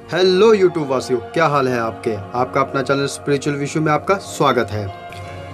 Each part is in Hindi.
हेलो यूट्यूब वासियों, क्या हाल है आपके। आपका अपना चैनल स्पिरिचुअल विशु में आपका स्वागत है।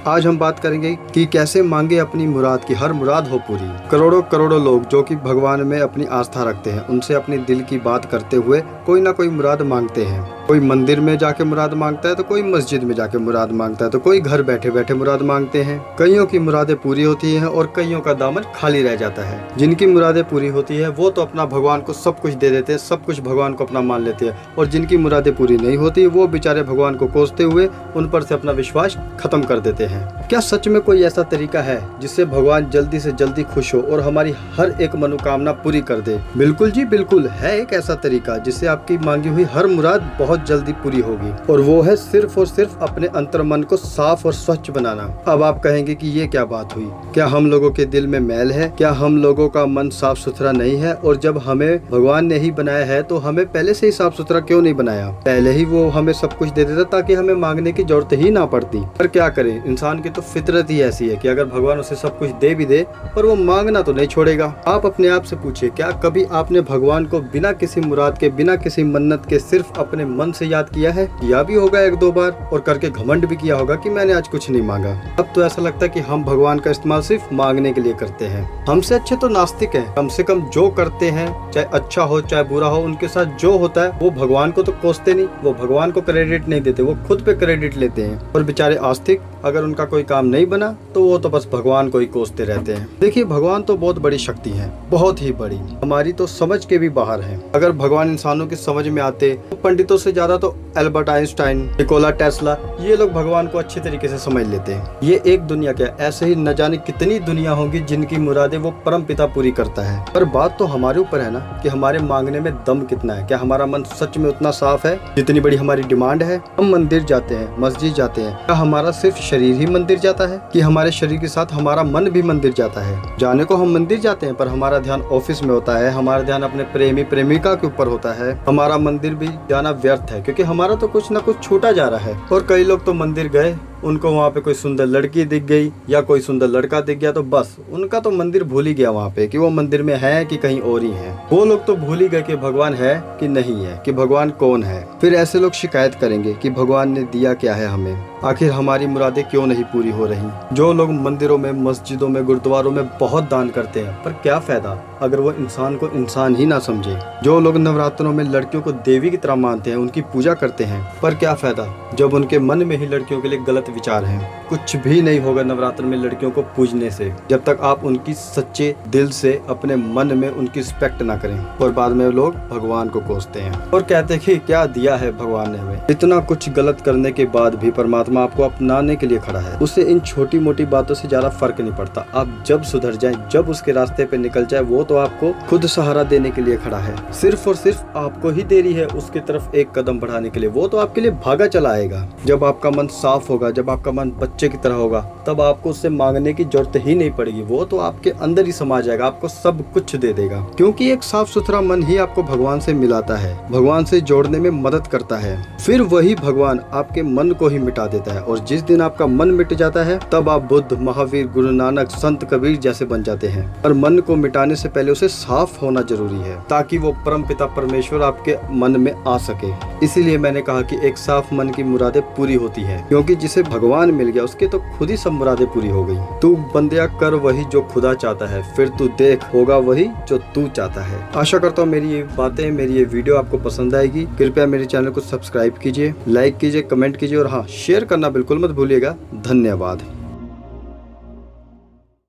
आज हम बात करेंगे कि कैसे मांगे अपनी मुराद की हर मुराद हो पूरी। करोड़ों करोड़ों लोग जो कि भगवान में अपनी आस्था रखते हैं, उनसे अपनी दिल की बात करते हुए कोई ना कोई मुराद मांगते हैं। कोई मंदिर में जाके मुराद मांगता है तो कोई मस्जिद में जाके मुराद मांगता है तो कोई घर बैठे बैठे मुराद मांगते हैं। कईयों की मुरादें पूरी होती हैं और कईयों का दामन खाली रह जाता है। जिनकी मुरादें पूरी होती है वो तो अपना भगवान को सब कुछ दे देते हैं, सब कुछ भगवान को अपना मान लेते हैं, और जिनकी मुरादें पूरी नहीं होती वो बेचारे भगवान को कोसते हुए उन पर से अपना विश्वास खत्म कर देते हैं। क्या सच में कोई ऐसा तरीका है जिससे भगवान जल्दी से जल्दी खुश हो और हमारी हर एक मनोकामना पूरी कर दे? बिल्कुल जी बिल्कुल, है एक ऐसा तरीका जिससे आपकी मांगी हुई हर मुराद बहुत जल्दी पूरी होगी, और वो है सिर्फ और सिर्फ अपने अंतर मन को साफ और स्वच्छ बनाना। अब आप कहेंगे कि ये क्या बात हुई, क्या हम लोगों के दिल में मैल है, क्या हम लोगों का मन साफ सुथरा नहीं है, और जब हमें भगवान ने ही बनाया है तो हमें पहले से ही साफ सुथरा क्यों नहीं बनाया? पहले ही वो हमें सब कुछ दे देता ताकि हमें मांगने की जरूरत ही ना पड़ती। पर क्या करें, इंसान की तो फितरत ही ऐसी है कि अगर भगवान उसे सब कुछ दे भी दे पर वो मांगना तो नहीं छोड़ेगा। आप अपने आप से पूछिए, क्या कभी आपने भगवान को बिना किसी मुराद के, बिना किसी मन्नत के सिर्फ अपने मन से याद किया है? किया भी होगा एक दो बार, और करके घमंड भी किया होगा कि मैंने आज कुछ नहीं मांगा। अब तो ऐसा लगता है कि हम भगवान का इस्तेमाल सिर्फ मांगने के लिए करते हैं। हमसे अच्छे तो नास्तिक हैं। कम से कम जो करते हैं, चाहे अच्छा हो चाहे बुरा हो, उनके साथ जो होता है वो भगवान को तो कोसते नहीं, वो भगवान को क्रेडिट नहीं देते, वो खुद पे क्रेडिट लेते हैं। और बेचारे आस्तिक, अगर उनका कोई काम नहीं बना तो वो तो बस भगवान को ही कोसते रहते हैं। देखिए, भगवान तो बहुत बड़ी शक्ति है, बहुत ही बड़ी, हमारी तो समझ के भी बाहर है। अगर भगवान इंसानों की समझ में आते तो पंडितों से ज्यादा तो एल्बर्ट आइंस्टाइन, निकोला टेस्ला, ये लोग भगवान को अच्छे तरीके से समझ लेते हैं। ये एक दुनिया क्या, ऐसे ही न जाने कितनी दुनिया होगी जिनकी मुरादें वो परम पिता पूरी करता है। पर बात तो हमारे ऊपर है ना कि हमारे मांगने में दम कितना है। क्या हमारा मन सच में उतना साफ है जितनी बड़ी हमारी डिमांड है? हम मंदिर जाते हैं, मस्जिद जाते हैं, क्या हमारा सिर्फ शरीर ही मंदिर जाता है कि हमारे शरीर के साथ हमारा मन भी मंदिर जाता है? जाने को हम मंदिर जाते हैं पर हमारा ध्यान ऑफिस में होता है, हमारा ध्यान अपने प्रेमी प्रेमिका के ऊपर होता है। हमारा मंदिर भी जाना व्यर्थ है क्योंकि हमारा तो कुछ ना कुछ छूटा जा रहा है। और कई लोग तो मंदिर गए, उनको वहाँ पे कोई सुंदर लड़की दिख गई या कोई सुंदर लड़का दिख गया तो बस उनका तो मंदिर भूल ही गया वहाँ पे कि वो मंदिर में है कि कहीं और ही है। वो लोग तो भूल ही गए कि भगवान है कि नहीं है, कि भगवान कौन है। फिर ऐसे लोग शिकायत करेंगे कि भगवान ने दिया क्या है हमें, आखिर हमारी मुरादें क्यों नहीं पूरी हो रही। जो लोग मंदिरों में, मस्जिदों में, गुरुद्वारों में बहुत दान करते हैं, पर क्या फायदा अगर वो इंसान को इंसान ही ना समझे। जो लोग नवरात्रों में लड़कियों को देवी की तरह मानते हैं, उनकी पूजा करते हैं, पर क्या फायदा जब उनके मन में ही लड़कियों के लिए गलत विचार हैं। कुछ भी नहीं होगा नवरात्र में लड़कियों को पूजने से, जब तक आप उनकी सच्चे दिल से अपने मन में उनकी रिस्पेक्ट ना करें। और बाद में लोग भगवान को कोसते हैं और कहते हैं कि क्या दिया है भगवान ने हमें। इतना कुछ गलत करने के बाद भी परमात्मा आपको अपनाने के लिए खड़ा है। उससे इन छोटी मोटी बातों से ज्यादा फर्क नहीं पड़ता। आप जब सुधर जाएं, जब उसके रास्ते पे निकल जाए, वो तो आपको खुद सहारा देने के लिए खड़ा है। सिर्फ और सिर्फ आपको ही देरी है उसकी तरफ एक कदम बढ़ाने के लिए। वो तो आपके लिए भागा चला आएगा। जब आपका मन साफ होगा, जब आपका मन बच्चे की तरह होगा, तब आपको उससे मांगने की जरूरत ही नहीं पड़ेगी। वो तो आपके अंदर ही समा जाएगा, आपको सब कुछ दे देगा। क्योंकि एक साफ सुथरा मन ही आपको भगवान से मिलाता है, भगवान से जोड़ने में मदद करता है। फिर वही भगवान आपके मन को ही मिटा देता है, और जिस दिन आपका मन मिट जाता है तब आप बुद्ध, महावीर, गुरु नानक, संत कबीर जैसे बन जाते हैं। पर मन को मिटाने से पहले उसे साफ होना जरूरी है ताकि वो परम पिता परमेश्वर आपके मन में आ सके। इसीलिए मैंने कहा कि एक साफ मन की मुरादें पूरी होती है, क्योंकि जिसे भगवान मिल गया उसके तो खुद ही सब मुरादें पूरी हो गई। तू बंदिया कर वही जो खुदा चाहता है, फिर तू देख होगा वही जो तू चाहता है। आशा करता हूँ मेरी ये बातें, मेरी ये वीडियो आपको पसंद आएगी। कृपया मेरे चैनल को सब्सक्राइब कीजिए, लाइक कीजिए, कमेंट कीजिए, और हाँ, शेयर करना बिल्कुल मत भूलिएगा। धन्यवाद।